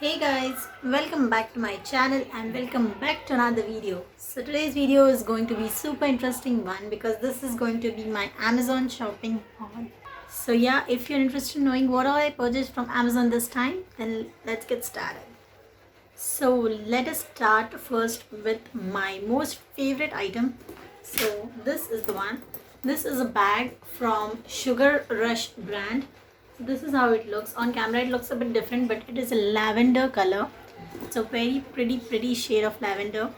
Hey guys, welcome back to my channel and welcome back to another video. So today's video is going to be super interesting one because this is going to be my Amazon shopping haul. So yeah, if you're interested in knowing what all I purchased from Amazon this time, then let's get started. So let us start first with my most favorite item. So this is the one. This is a bag from Sugar Rush brand. So this is how it looks. On camera it looks a bit different, but it is a lavender color. It's a very pretty shade of lavender.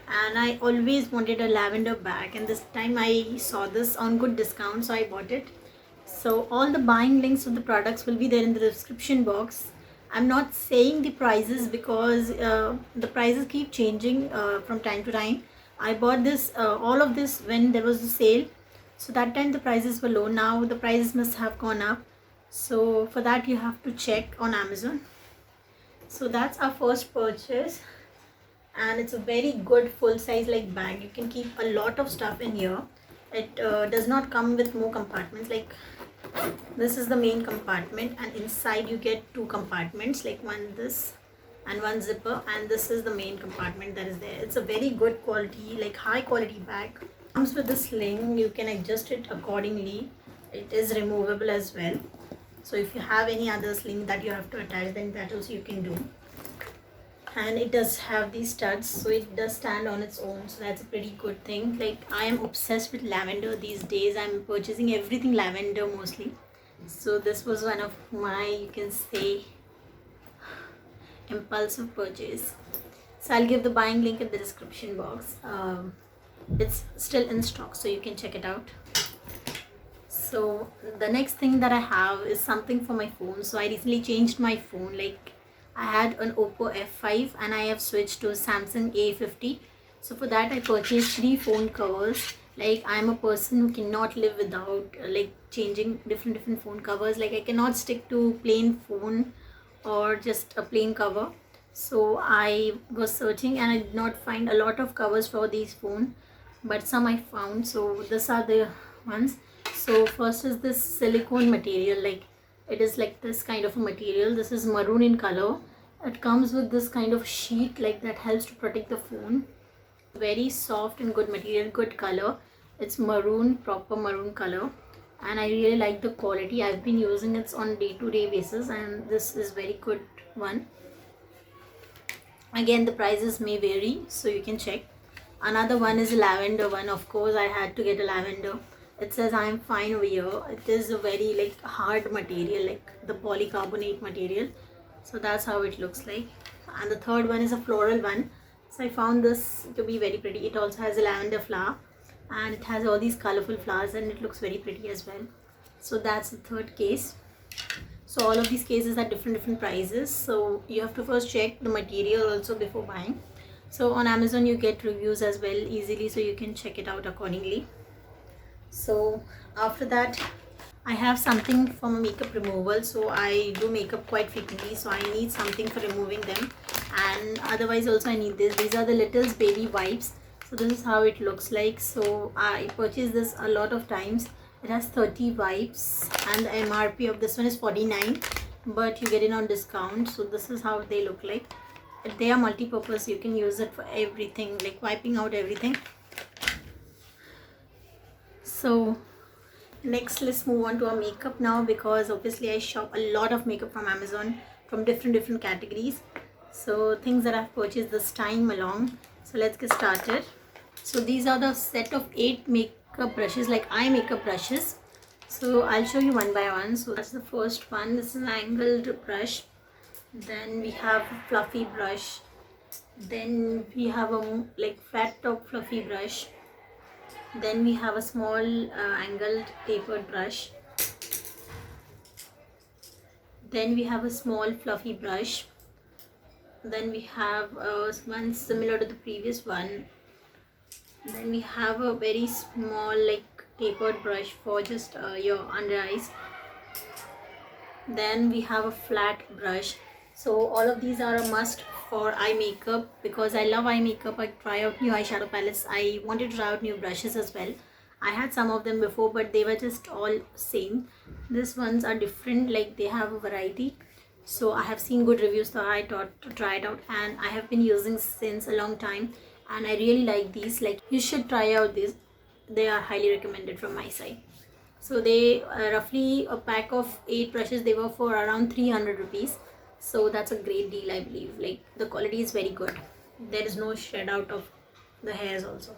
And I always wanted a lavender bag, and this time I saw this on good discount, so I bought it. So all the buying links of the products will be there in the description box. I'm not saying the prices because the prices keep changing from time to time. I bought this all of this when there was a sale, so that time the prices were low. Now the prices must have gone up, so for that you have to check on Amazon. So that's our first purchase, and it's a very good full size like bag. You can keep a lot of stuff in here. It does not come with more compartments. Like, this is the main compartment, and inside you get two compartments, like one this and one zipper, and this is the main compartment that is there. It's a very good quality, like high quality bag. Comes with this sling, you can adjust it accordingly. It is removable as well, so if you have any other sling that you have to attach, then that also you can do. And it does have these studs, so it does stand on its own, so that's a pretty good thing. Like, I am obsessed with lavender these days. I'm purchasing everything lavender mostly, so this was one of my, you can say, impulsive purchase. So I'll give the buying link in the description box. It's still in stock, so you can check it out. So the next thing that I have is something for my phone. So I recently changed my phone. Like, I had an Oppo F5 and I have switched to Samsung A50. So for that I purchased 3 phone covers. Like, I'm a person who cannot live without like changing different phone covers. Like, I cannot stick to plain phone or just a plain cover. So I was searching and I did not find a lot of covers for these phone, but some I found. So these are the ones. So first is this silicone material. Like, it is like this kind of a material. This is maroon in color. It comes with this kind of sheet like that helps to protect the phone. Very soft and good material, good color. It's maroon, proper maroon color, and I really like the quality. I've been using it on day-to-day basis, and this is very good one. Again, the prices may vary, so you can check. Another one is a lavender one. Of course, I had to get a lavender. It says I'm fine over here. It is a very like hard material, like the polycarbonate material. So that's how it looks like. And the third one is a floral one. So I found this to be very pretty. It also has a lavender flower, and it has all these colorful flowers, and it looks very pretty as well. So that's the third case. So all of these cases are different prices, so you have to first check the material also before buying. So on Amazon you get reviews as well easily, so you can check it out accordingly. So after that, I have something for my makeup removal. So I do makeup quite frequently, so I need something for removing them, and otherwise also I need this. These are the Little's baby wipes. So this is how it looks like. So I purchased this a lot of times. It has 30 wipes and the MRP of this one is 49, but you get it on discount. So this is how they look like. They are multi-purpose. You can use it for everything, like wiping out everything. So next, let's move on to our makeup now, because obviously I shop a lot of makeup from Amazon from different categories. So things that I've purchased this time along. So let's get started. So these are the set of 8 makeup brushes, like eye makeup brushes. So I'll show you one by one. So that's the first one. This is an angled brush. Then we have a fluffy brush. Then we have a like flat top fluffy brush. Then we have a small angled tapered brush. Then we have a small fluffy brush. Then we have one similar to the previous one. Then we have a very small like tapered brush for just your under eyes. Then we have a flat brush. So all of these are a must for eye makeup, because I love eye makeup. I try out new eyeshadow palettes. I wanted to try out new brushes as well. I had some of them before, but they were just all same. These ones are different, like they have a variety. So I have seen good reviews, so I thought to try it out, and I have been using since a long time, and I really like these. Like, you should try out these. They are highly recommended from my side. So they roughly a pack of 8 brushes, they were for around 300 rupees. So that's a great deal, I believe. Like, the quality is very good. There is no shred out of the hairs also.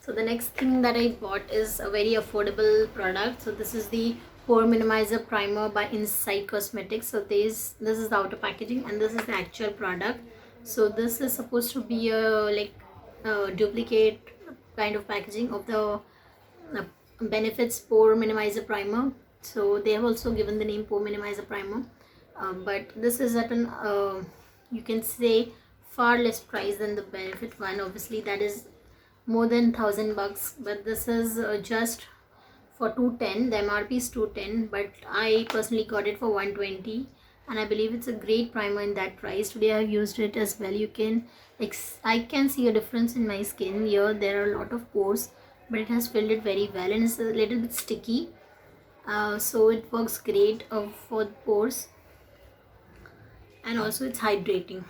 So the next thing that I bought is a very affordable product. So this is the pore minimizer primer by Inside Cosmetics. So this is the outer packaging, and this is the actual product. So this is supposed to be a like a duplicate kind of packaging of the Benefits Pore Minimizer Primer. So they have also given the name Pore Minimizer Primer, but this is at an you can say far less price than the Benefit one. Obviously that is more than $1,000, but this is just for 210. The MRP is 210, but I personally got it for 120, and I believe it's a great primer in that price. Today I've used it as well. You can I can see a difference in my skin. Here there are a lot of pores, but it has filled it very well, and it's a little bit sticky, so it works great for pores, and also it's hydrating.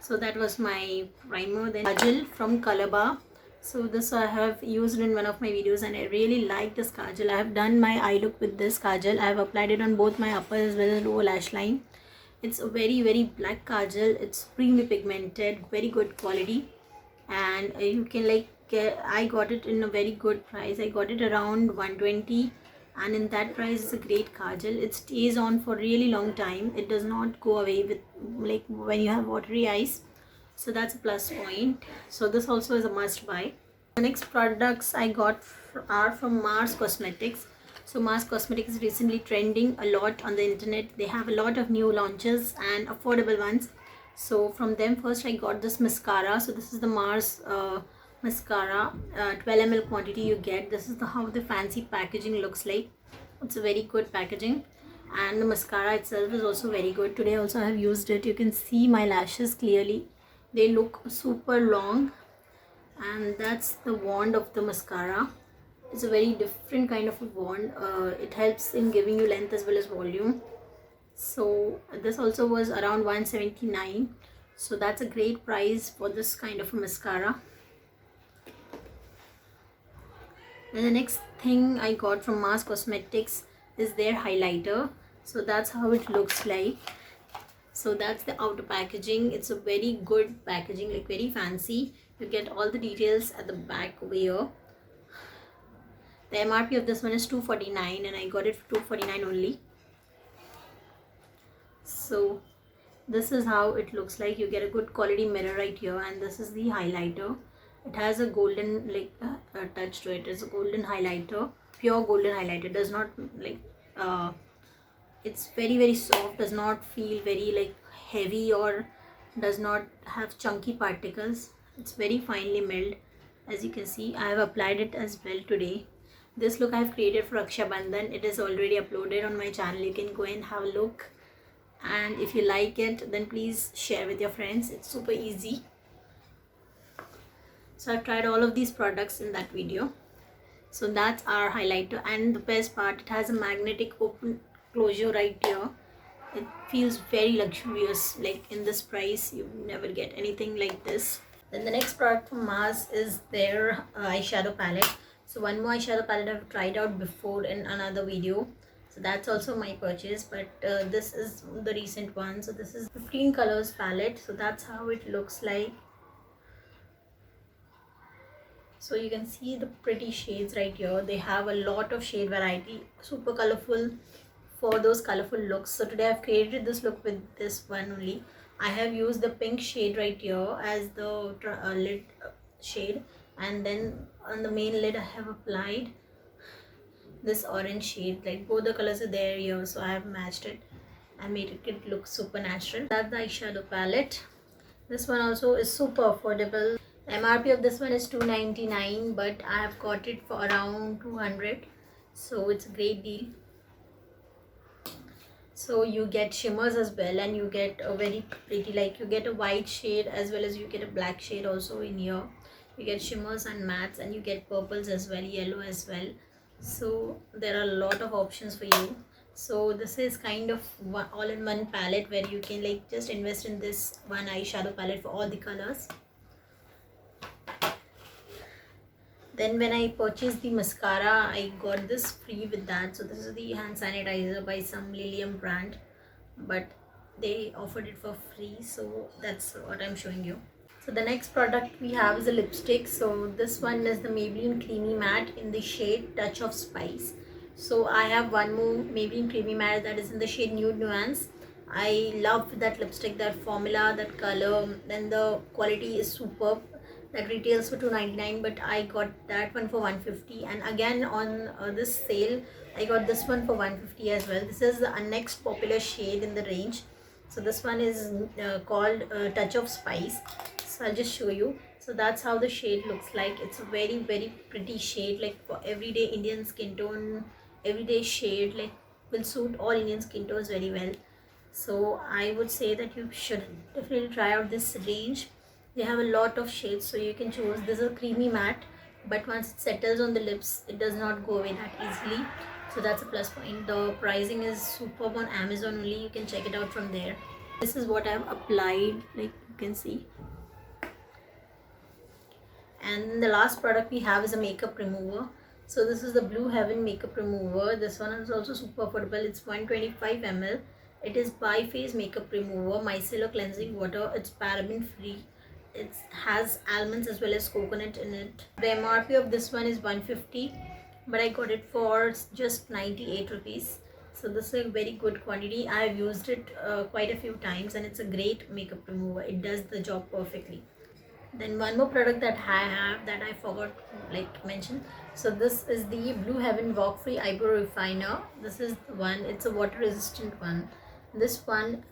So that was my primer. Then kajal from Colorbar. So this I have used in one of my videos, and I really like this kajal. I have done my eye look with this kajal. I have applied it on both my upper as well as lower lash line. It's a very black kajal. It's extremely pigmented, very good quality, and you can like I got it in a very good price. I got it around 120, and in that price it's a great kajal. It stays on for really long time. It does not go away with like when you have watery eyes, so that's a plus point. So this also is a must buy. The next products I got are from Mars Cosmetics. So Mars Cosmetics is recently trending a lot on the internet. They have a lot of new launches and affordable ones. So from them first I got this mascara. So this is the Mars mascara, 12 ml quantity you get. This is how the fancy packaging looks like. It's a very good packaging, and the mascara itself is also very good. Today also I have used it. You can see my lashes clearly. They look super long, and that's the wand of the mascara. It's a very different kind of a wand. It helps in giving you length as well as volume. So this also was around 179. So that's a great price for this kind of a mascara. And the next thing I got from Mars Cosmetics is their highlighter. So that's how it looks like. So that's the outer packaging. It's a very good packaging, like very fancy. You get all the details at the back over here. The MRP of this one is 249, and I got it for 249 only. So this is how it looks like. You get a good quality mirror right here, and this is the highlighter. It has a golden touch to it. It's a golden highlighter, pure golden highlighter. Does not like it's very soft. Does not feel very like heavy, or does not have chunky particles. It's very finely milled. As you can see, I have applied it as well today. This look I have created for Raksha Bandhan. It is already uploaded on my channel. You can go and have a look, and if you like it, then please share with your friends. It's super easy. So I've tried all of these products in that video. So that's our highlighter, and the best part, it has a magnetic open closure right here. It feels very luxurious. Like, in this price you never get anything like this. Then the next product from Mars is their eyeshadow palette. So one more eyeshadow palette I've tried out before in another video. So that's also my purchase, but this is the recent one. So this is 15 colors palette. So that's how it looks like. So you can see the pretty shades right here. They have a lot of shade variety, super colorful for those colorful looks. So today I've created this look with this one only. I have used the pink shade right here as the lid shade, and then on the main lid I have applied this orange shade. Like, both the colors are there here, so I have matched it and made it look super natural. That's the eyeshadow palette. This one also is super affordable. The MRP of this one is 299, but I have got it for around 200, so it's a great deal. So you get shimmers as well, and you get a very pretty, like, you get a white shade as well as you get a black shade also in here. You get shimmers and mattes, and you get purples as well, yellow as well. So there are a lot of options for you. So this is kind of all-in-one palette where you can like just invest in this one eyeshadow palette for all the colors. Then when I purchased the mascara, I got this free with that. So this is the hand sanitizer by some Lilium brand, but they offered it for free, so that's what I'm showing you. So the next product we have is a lipstick. So this one is the Maybelline Creamy Matte in the shade Touch of Spice. So I have one more Maybelline Creamy Matte that is in the shade Nude Nuance. I love that lipstick, that formula, that color, then the quality is superb. That retails for $2.99, but I got that one for $150, and again on this sale I got this one for $150 as well. This is the next popular shade in the range. So this one is called Touch of Spice. So I'll just show you. So that's how the shade looks like. It's a very pretty shade, like for everyday Indian skin tone, everyday shade, like will suit all Indian skin tones very well. So I would say that you should definitely try out this range. They have a lot of shades, so you can choose. This is a creamy matte, but once it settles on the lips, it does not go away that easily. So that's a plus point. The pricing is superb on Amazon only. You can check it out from there. This is what I've applied, like you can see. And the last product we have is a makeup remover. So this is the Blue Heaven makeup remover. This one is also super affordable. It's 125 ml. It is by Face makeup remover, micellar cleansing water. It's paraben free. It has almonds as well as coconut in it. The MRP of this one is 150, but I got it for just 98 rupees. So this is a very good quantity. I have used it quite a few times, and it's a great makeup remover. It does the job perfectly. Then one more product that I have that I forgot like mention. So this is the Blue Heaven Walk Free Eyebrow Refiner. This is one. It's a water resistant one. This one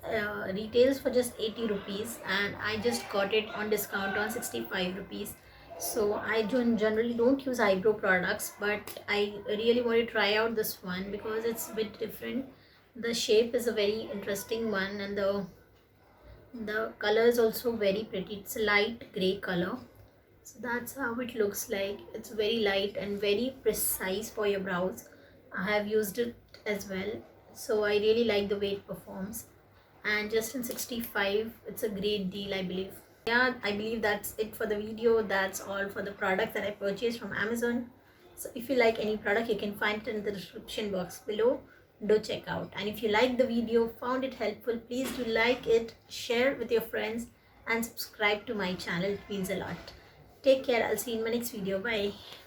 retails for just 80 rupees, and I just got it on discount on 65 rupees. So I generally don't use eyebrow products, but I really want to try out this one because it's a bit different. The shape is a very interesting one, and the color is also very pretty. It's a light gray color. So that's how it looks like. It's very light and very precise for your brows. I have used it as well, so I really like the way it performs. And just in 65, it's a great deal, I believe. Yeah, I believe that's it for the video. That's all for the products that I purchased from Amazon. So if you like any product, you can find it in the description box below. Do check out. And if you like the video, found it helpful, please do like it, share it with your friends, and subscribe to my channel. It means a lot. Take care. I'll see you in my next video. Bye.